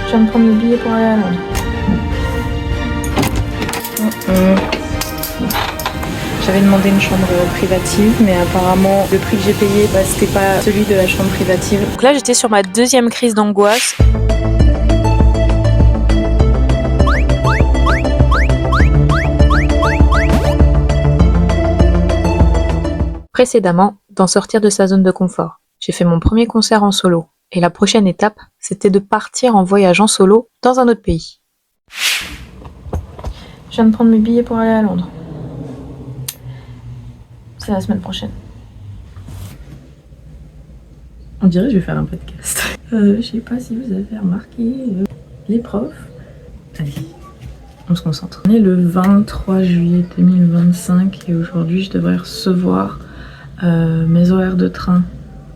Je viens de prendre le billet pour aller à Londres. J'avais demandé une chambre privative, mais apparemment le prix que j'ai payé, c'était pas celui de la chambre privative. Donc là j'étais sur ma deuxième crise d'angoisse. Précédemment, dans sortir de sa zone de confort, j'ai fait mon premier concert en solo. Et la prochaine étape, c'était de partir en voyage en solo dans un autre pays. Je viens de prendre mes billets pour aller à Londres. C'est la semaine prochaine. On dirait que je vais faire un podcast. Je sais pas si vous avez remarqué les profs. Allez, on se concentre. On est le 23 juillet 2025 et aujourd'hui je devrais recevoir mes horaires de train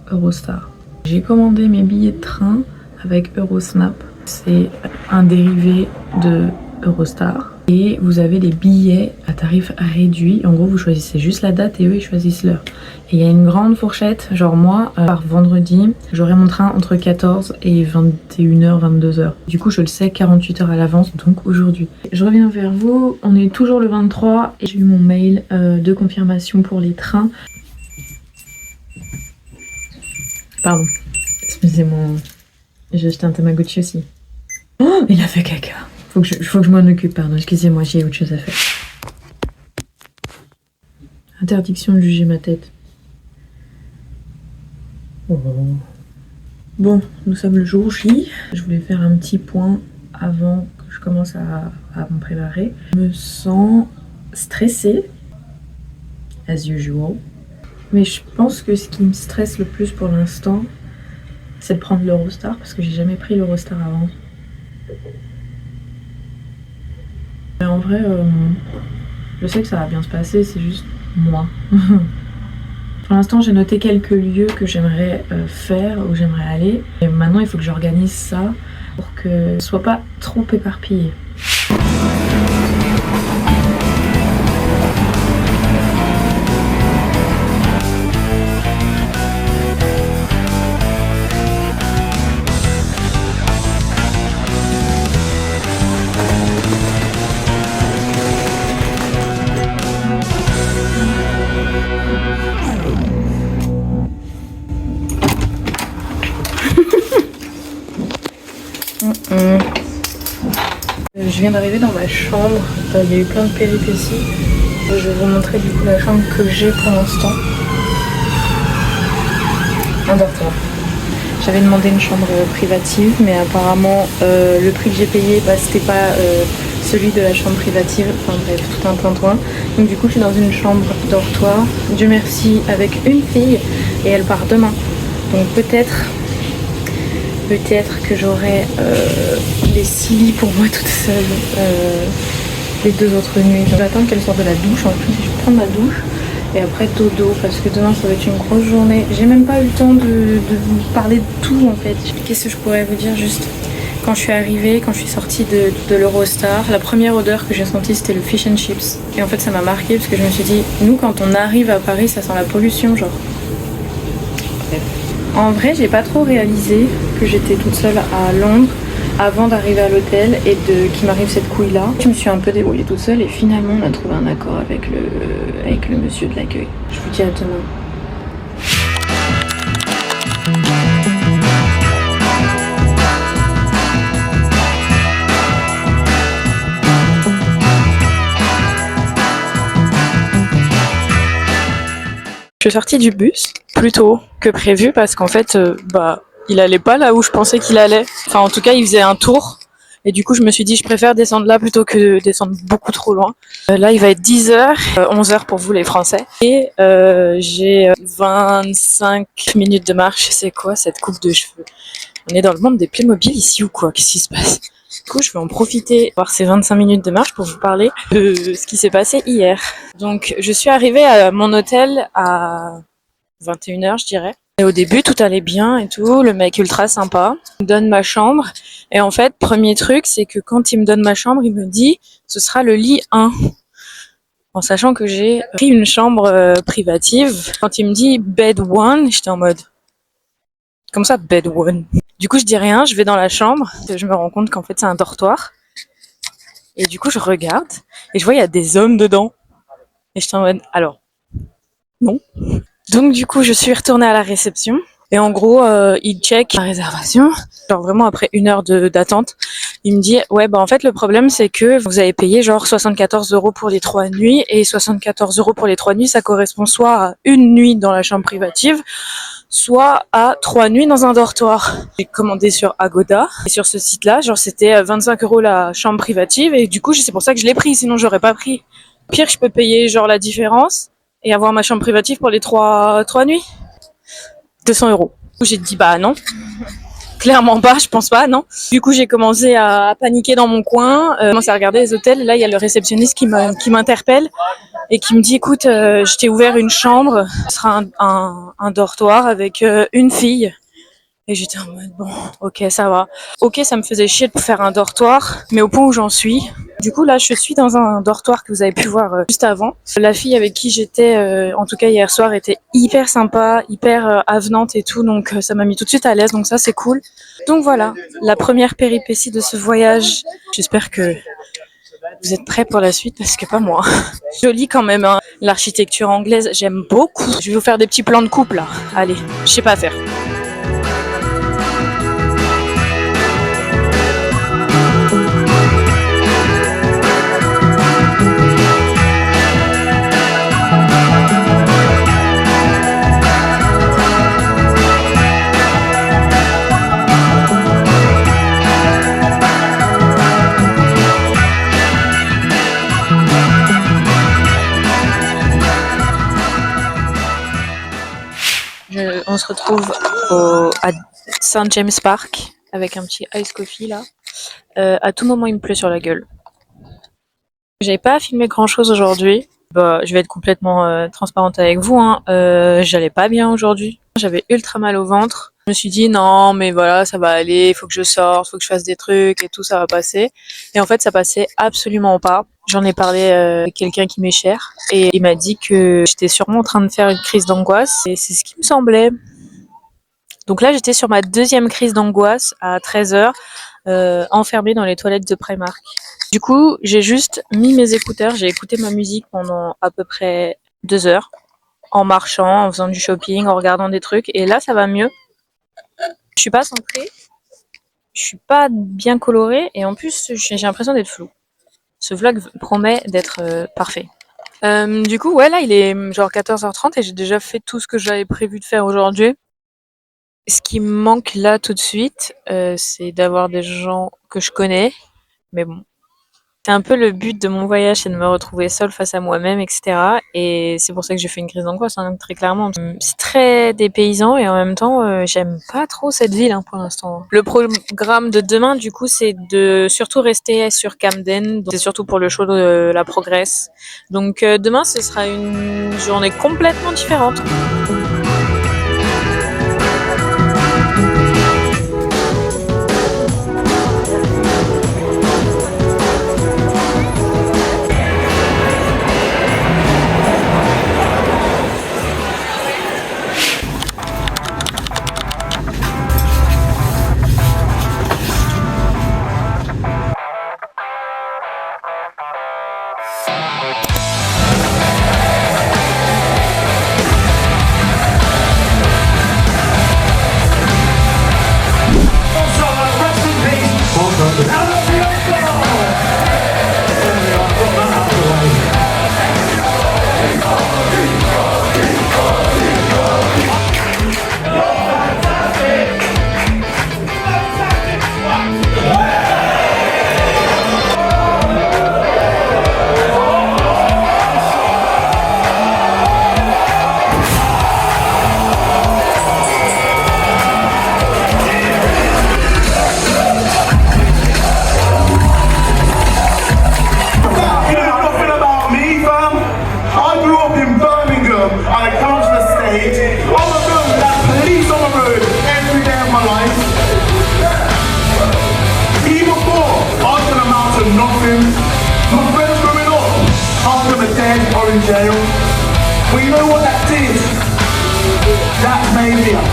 Eurostar. J'ai commandé mes billets de train avec Eurosnap. C'est un dérivé de Eurostar. Et vous avez des billets à tarif réduit. En gros, vous choisissez juste la date et eux, ils choisissent l'heure. Et il y a une grande fourchette. Genre moi, par vendredi, j'aurai mon train entre 14 et 21h, 22h. Du coup, je le sais 48 heures à l'avance, donc aujourd'hui. Je reviens vers vous. On est toujours le 23 et j'ai eu mon mail de confirmation pour les trains. Pardon, excusez-moi, j'ai acheté un Tamagotchi aussi. Oh, il a fait caca. Faut que je m'en occupe, pardon, excusez-moi, j'ai autre chose à faire. Interdiction de juger ma tête. Oh. Bon, nous sommes le jour J. Je voulais faire un petit point avant que je commence à me préparer. Je me sens stressée, as usual. Mais je pense que ce qui me stresse le plus pour l'instant, c'est de prendre l'Eurostar, parce que j'ai jamais pris l'Eurostar avant. Mais en vrai, je sais que ça va bien se passer, c'est juste moi. Pour l'instant, j'ai noté quelques lieux que j'aimerais faire, où j'aimerais aller. Et maintenant, il faut que j'organise ça pour que ce soit pas trop éparpillé. Je viens d'arriver dans ma chambre, il y a eu plein de péripéties. Je vais vous montrer du coup la chambre que j'ai pour l'instant. Endors-toi. J'avais demandé une chambre privative, mais apparemment le prix que j'ai payé, c'était pas celui de la chambre privative. Enfin bref, tout un tintouin. Donc du coup je suis dans une chambre dortoir, Dieu merci, avec une fille, et elle part demain. Donc peut-être que j'aurai les 6 lits pour moi toute seule les 2 autres nuits. Je vais attendre qu'elle sorte de la douche. En plus, je vais prendre ma douche et après dodo parce que demain ça va être une grosse journée. J'ai même pas eu le temps de vous parler de tout en fait. Qu'est-ce que je pourrais vous dire juste? Quand je suis arrivée, quand je suis sortie de l'Eurostar, la première odeur que j'ai sentie c'était le fish and chips. Et en fait ça m'a marqué parce que je me suis dit, nous quand on arrive à Paris ça sent la pollution genre. En vrai, j'ai pas trop réalisé que j'étais toute seule à Londres avant d'arriver à l'hôtel et qu'il m'arrive cette couille-là. Je me suis un peu débrouillée toute seule et finalement on a trouvé un accord avec le monsieur de l'accueil. Je vous dis à demain. Je suis sortie du bus plus tôt que prévu parce qu'en fait, il allait pas là où je pensais qu'il allait. Enfin, en tout cas, il faisait un tour. Et du coup, je me suis dit, je préfère descendre là plutôt que de descendre beaucoup trop loin. Là, il va être 10h, 11h pour vous les Français. Et j'ai 25 minutes de marche. C'est quoi cette coupe de cheveux? On est dans le monde des Playmobil ici ou quoi? Qu'est-ce qui se passe? Du coup, je vais en profiter par ces 25 minutes de marche pour vous parler de ce qui s'est passé hier. Donc, je suis arrivée à mon hôtel à 21h, je dirais. Et au début, tout allait bien et tout. Le mec ultra sympa. Il me donne ma chambre. Et en fait, premier truc, c'est que quand il me donne ma chambre, il me dit « ce sera le lit 1 ». En sachant que j'ai pris une chambre privative. Quand il me dit « bed 1 », j'étais en mode Comme ça, bed one. Du coup, je dis rien, je vais dans la chambre, je me rends compte qu'en fait, c'est un dortoir. Et du coup, je regarde, et je vois, il y a des hommes dedans. Et je suis en mode, alors, non. Donc, du coup, je suis retournée à la réception. Et en gros, il check ma réservation. Genre vraiment après 1 heure d'attente, il me dit ouais bah en fait le problème c'est que vous avez payé genre 74 € pour les 3 nuits et 74 € pour les 3 nuits ça correspond soit à 1 nuit dans la chambre privative, soit à 3 nuits dans un dortoir. J'ai commandé sur Agoda et sur ce site-là genre c'était 25 € la chambre privative et du coup c'est pour ça que je l'ai pris sinon j'aurais pas pris. Pire je peux payer genre la différence et avoir ma chambre privative pour les 3 nuits. 200 €. J'ai dit bah non. Clairement pas, je pense pas, non. Du coup, j'ai commencé à paniquer dans mon coin, commencé à regarder les hôtels. Là, il y a le réceptionniste qui m'interpelle et qui me dit, écoute, je t'ai ouvert une chambre, ce sera un dortoir avec une fille. Et j'étais en mode, bon, ok, ça va. Ok, ça me faisait chier de faire un dortoir, mais au point où j'en suis. Du coup, là, je suis dans un dortoir que vous avez pu voir juste avant. La fille avec qui j'étais, en tout cas hier soir, était hyper sympa, hyper avenante et tout, donc ça m'a mis tout de suite à l'aise, donc ça, c'est cool. Donc voilà, la première péripétie de ce voyage. J'espère que vous êtes prêts pour la suite, parce que pas moi. Joli quand même, hein. L'architecture anglaise, j'aime beaucoup. Je vais vous faire des petits plans de couple, là. Allez, je sais pas faire. On se retrouve à St. James Park avec un petit ice coffee là. À tout moment, il me pleut sur la gueule. J'avais pas filmé grand chose aujourd'hui. Bah, je vais être complètement transparente avec vous. Hein. J'allais pas bien aujourd'hui. J'avais ultra mal au ventre. Je me suis dit non, mais voilà, ça va aller. Il faut que je sorte, faut que je fasse des trucs et tout, ça va passer. Et en fait, ça passait absolument pas. J'en ai parlé avec quelqu'un qui m'est cher et il m'a dit que j'étais sûrement en train de faire une crise d'angoisse et c'est ce qui me semblait. Donc là, j'étais sur ma deuxième crise d'angoisse à 13h, enfermée dans les toilettes de Primark. Du coup, j'ai juste mis mes écouteurs, j'ai écouté ma musique pendant à peu près 2 heures, en marchant, en faisant du shopping, en regardant des trucs, et là, ça va mieux. Je suis pas centrée, je suis pas bien colorée, et en plus, j'ai l'impression d'être floue. Ce vlog promet d'être parfait. Du coup, ouais, là, il est genre 14h30 et j'ai déjà fait tout ce que j'avais prévu de faire aujourd'hui. Ce qui me manque là tout de suite, c'est d'avoir des gens que je connais, mais bon. C'est un peu le but de mon voyage, c'est de me retrouver seule face à moi-même, etc. Et c'est pour ça que j'ai fait une crise d'angoisse, hein, très clairement. C'est très dépaysant et en même temps, j'aime pas trop cette ville hein, pour l'instant. Le programme de demain, du coup, c'est de surtout rester sur Camden. C'est surtout pour le show de la Progress. Donc demain, ce sera une journée complètement différente.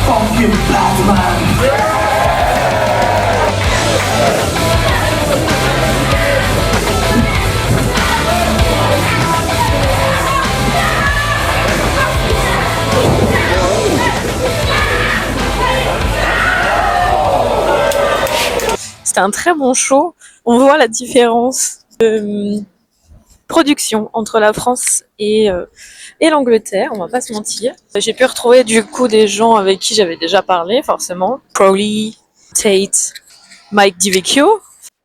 fucking Batman. C'était un très bon show. On voit la différence de production entre la France et l'Angleterre, on va pas se mentir. J'ai pu retrouver du coup des gens avec qui j'avais déjà parlé, forcément. Crowley, Tate, Mike DiVecchio.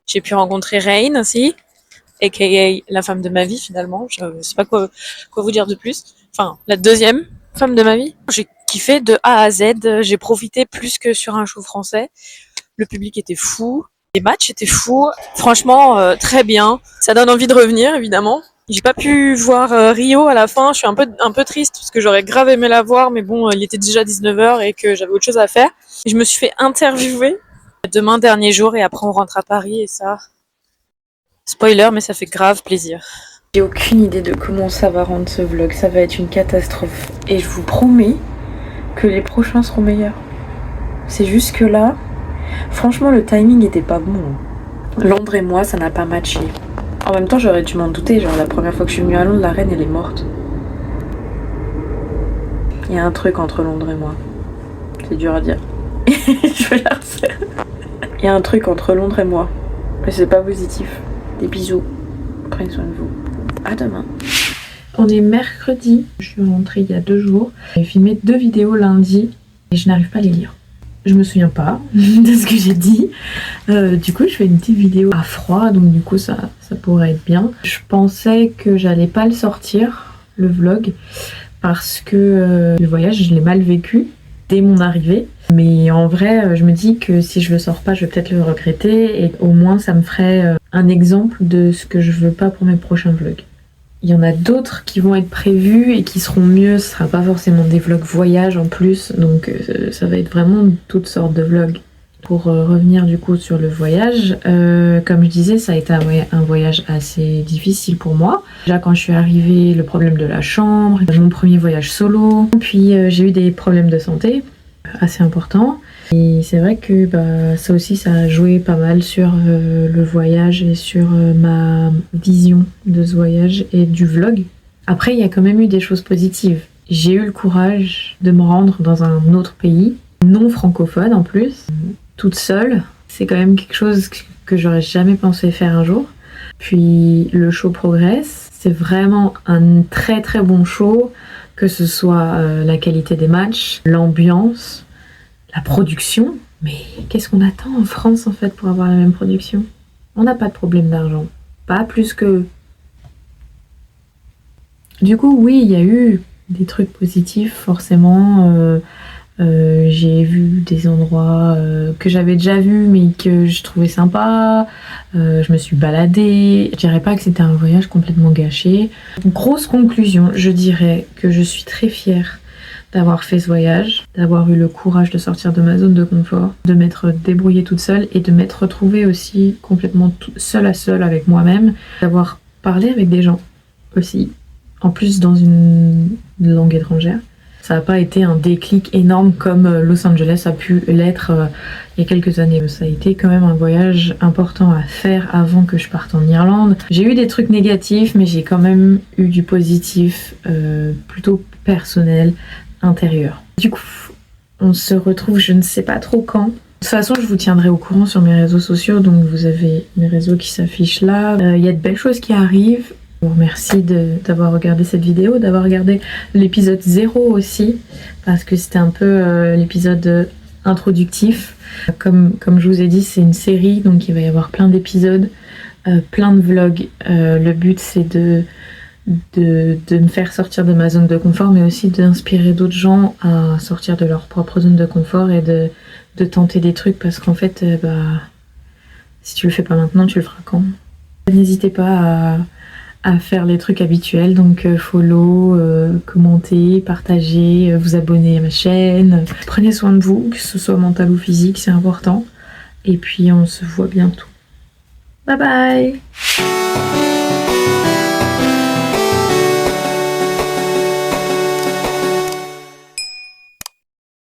J'ai pu rencontrer Rain aussi, aka la femme de ma vie finalement. Je sais pas quoi vous dire de plus. Enfin, la deuxième femme de ma vie. J'ai kiffé de A à Z. J'ai profité plus que sur un show français. Le public était fou. Les matchs étaient fous. Franchement, très bien. Ça donne envie de revenir, évidemment. J'ai pas pu voir Rio à la fin. Je suis un peu triste parce que j'aurais grave aimé la voir, mais bon, il était déjà 19h et que j'avais autre chose à faire. Et je me suis fait interviewer. Demain, dernier jour, et après on rentre à Paris et ça... Spoiler, mais ça fait grave plaisir. J'ai aucune idée de comment ça va rendre ce vlog. Ça va être une catastrophe. Et je vous promets que les prochains seront meilleurs. C'est juste que là... Franchement, le timing était pas bon. Londres et moi, ça n'a pas matché. En même temps, j'aurais dû m'en douter. Genre, la première fois que je suis venue à Londres, la reine, elle est morte. Il y a un truc entre Londres et moi. C'est dur à dire. Je vais la refaire. Il y a un truc entre Londres et moi. Mais c'est pas positif. Des bisous. Prenez soin de vous. À demain. On est mercredi. Je suis rentrée il y a 2 jours. J'ai filmé 2 vidéos lundi et je n'arrive pas à les lire. Je me souviens pas de ce que j'ai dit. Du coup, je fais une petite vidéo à froid, donc du coup, ça pourrait être bien. Je pensais que j'allais pas le sortir, le vlog, parce que le voyage, je l'ai mal vécu dès mon arrivée. Mais en vrai, je me dis que si je le sors pas, je vais peut-être le regretter, et au moins, ça me ferait un exemple de ce que je veux pas pour mes prochains vlogs. Il y en a d'autres qui vont être prévus et qui seront mieux. Ce sera pas forcément des vlogs voyage en plus, donc ça va être vraiment toutes sortes de vlogs. Pour revenir du coup sur le voyage, comme je disais, ça a été un voyage assez difficile pour moi. Déjà quand je suis arrivée, le problème de la chambre, mon premier voyage solo, puis j'ai eu des problèmes de santé assez importants. Et c'est vrai que ça aussi, ça a joué pas mal sur le voyage et sur ma vision de ce voyage et du vlog. Après, il y a quand même eu des choses positives. J'ai eu le courage de me rendre dans un autre pays, non francophone en plus, toute seule. C'est quand même quelque chose que j'aurais jamais pensé faire un jour. Puis le show progresse. C'est vraiment un très très bon show, que ce soit la qualité des matchs, l'ambiance, la production. Mais qu'est-ce qu'on attend en France en fait pour avoir la même production? On n'a pas de problème d'argent, pas plus que... Du coup oui, il y a eu des trucs positifs forcément. J'ai vu des endroits que j'avais déjà vus mais que je trouvais sympa. Je me suis baladée. Je dirais pas que c'était un voyage complètement gâché. Grosse conclusion, je dirais que je suis très fière d'avoir fait ce voyage, d'avoir eu le courage de sortir de ma zone de confort, de m'être débrouillée toute seule et de m'être retrouvée aussi complètement seule à seule avec moi-même, d'avoir parlé avec des gens aussi, en plus dans une langue étrangère. Ça n'a pas été un déclic énorme comme Los Angeles a pu l'être il y a quelques années. Ça a été quand même un voyage important à faire avant que je parte en Irlande. J'ai eu des trucs négatifs, mais j'ai quand même eu du positif, plutôt personnel, intérieur. Du coup, on se retrouve je ne sais pas trop quand. De toute façon, je vous tiendrai au courant sur mes réseaux sociaux, donc vous avez mes réseaux qui s'affichent là. Il y a de belles choses qui arrivent. Je vous remercie d'avoir regardé cette vidéo, d'avoir regardé l'épisode 0 aussi, parce que c'était un peu l'épisode introductif. Comme je vous ai dit, c'est une série, donc il va y avoir plein d'épisodes, plein de vlogs. Le but, c'est de me faire sortir de ma zone de confort, mais aussi d'inspirer d'autres gens à sortir de leur propre zone de confort et de tenter des trucs, parce qu'en fait, si tu le fais pas maintenant, tu le feras quand? N'hésitez pas à faire les trucs habituels, donc follow, commenter, partager, vous abonner à ma chaîne. Prenez soin de vous, que ce soit mental ou physique, c'est important. Et puis on se voit bientôt. Bye bye!